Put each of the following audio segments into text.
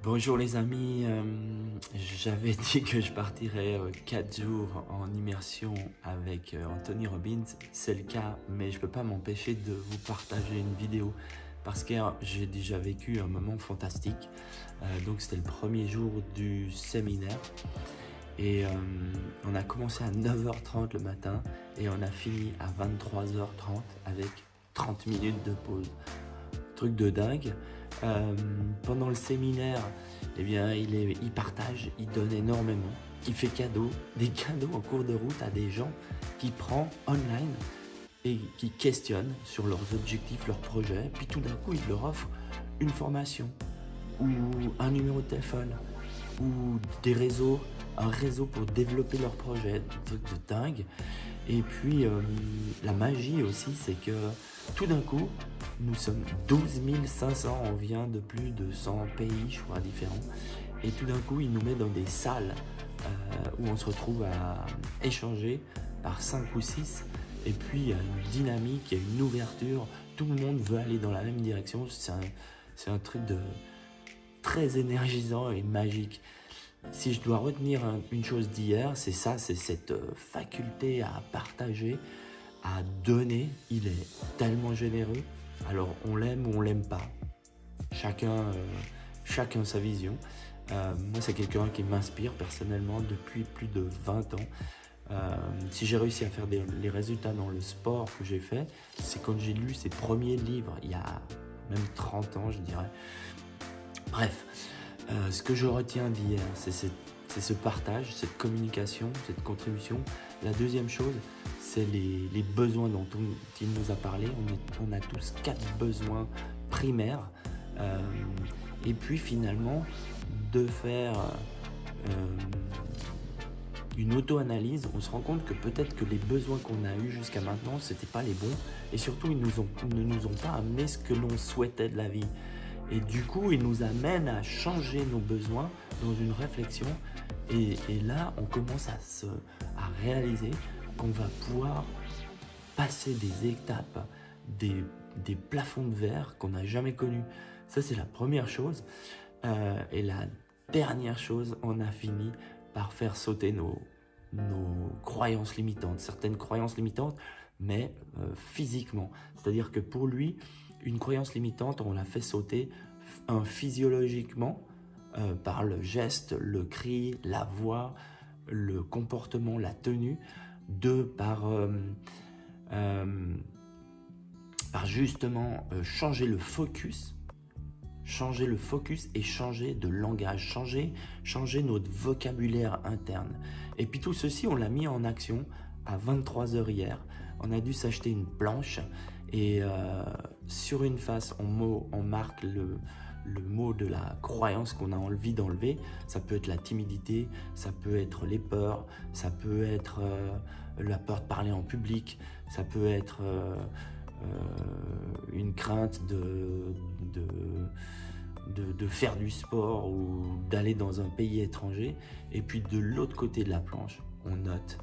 Bonjour les amis, j'avais dit que je partirais 4 jours en immersion avec Anthony Robbins, c'est le cas, mais je peux pas m'empêcher de vous partager une vidéo parce que j'ai déjà vécu un moment fantastique. Donc c'était le premier jour du séminaire et on a commencé à 9h30 le matin et on a fini à 23h30 avec 30 minutes de pause. Truc de dingue. Pendant le séminaire, eh bien, il partage, il donne énormément, il fait des cadeaux en cours de route à des gens qu'il prend online et qui questionnent sur leurs objectifs, leurs projets, puis tout d'un coup, il leur offre une formation ou un numéro de téléphone ou un réseau pour développer leurs projets, truc de dingue. Et puis, la magie aussi, c'est que tout d'un coup, nous sommes 12 500, on vient de plus de 100 pays, je crois, différents. Et tout d'un coup, il nous met dans des salles où on se retrouve à échanger par 5 ou 6. Et puis, il y a une dynamique, il y a une ouverture. Tout le monde veut aller dans la même direction. C'est un truc très énergisant et magique. Si je dois retenir une chose d'hier, c'est ça, c'est cette faculté à partager, à donner. Il est tellement généreux. Alors on l'aime ou on l'aime pas. Chacun sa vision. Moi c'est quelqu'un qui m'inspire personnellement depuis plus de 20 ans. Si j'ai réussi à faire les résultats dans le sport que j'ai fait, c'est quand j'ai lu ses premiers livres, il y a même 30 ans je dirais. Bref, ce que je retiens d'hier, c'est ce partage, cette communication, cette contribution. La deuxième chose, c'est les besoins dont il nous a parlé. On a tous 4 besoins primaires. Et puis finalement, de faire une auto-analyse, on se rend compte que peut-être que les besoins qu'on a eus jusqu'à maintenant, ce n'étaient pas les bons. Et surtout, ils ne nous ont pas amené ce que l'on souhaitait de la vie. Et du coup, il nous amène à changer nos besoins dans une réflexion. Et là, on commence à réaliser qu'on va pouvoir passer des étapes, des plafonds de verre qu'on n'a jamais connus. Ça, c'est la première chose. Et la dernière chose, on a fini par faire sauter nos croyances limitantes. Certaines croyances limitantes, mais physiquement. C'est-à-dire que pour lui, une croyance limitante, on l'a fait sauter physiologiquement par le geste, le cri, la voix, le comportement, la tenue, par justement changer le focus et changer de langage, changer notre vocabulaire interne. Et puis tout ceci, on l'a mis en action à 23h hier. On a dû s'acheter une planche et sur une face, on marque le mot de la croyance qu'on a envie d'enlever. Ça peut être la timidité, ça peut être les peurs, ça peut être la peur de parler en public, ça peut être une crainte de faire du sport ou d'aller dans un pays étranger. Et puis de l'autre côté de la planche, on note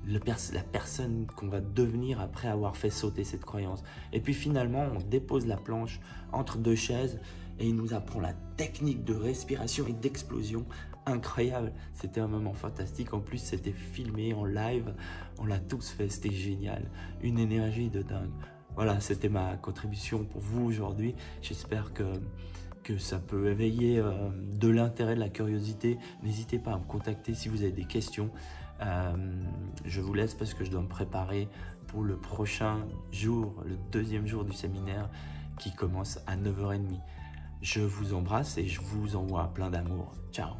la personne qu'on va devenir après avoir fait sauter cette croyance. Et puis finalement, on dépose la planche entre 2 chaises et il nous apprend la technique de respiration et d'explosion. Incroyable, c'était un moment fantastique. En plus, c'était filmé en live, on l'a tous fait, c'était génial. Une énergie de dingue. Voilà, c'était ma contribution pour vous aujourd'hui. J'espère que ça peut éveiller de l'intérêt, de la curiosité. N'hésitez pas à me contacter si vous avez des questions. Je vous laisse parce que je dois me préparer pour le prochain jour, le 2e jour du séminaire qui commence à 9h30. Je vous embrasse et je vous envoie plein d'amour. Ciao!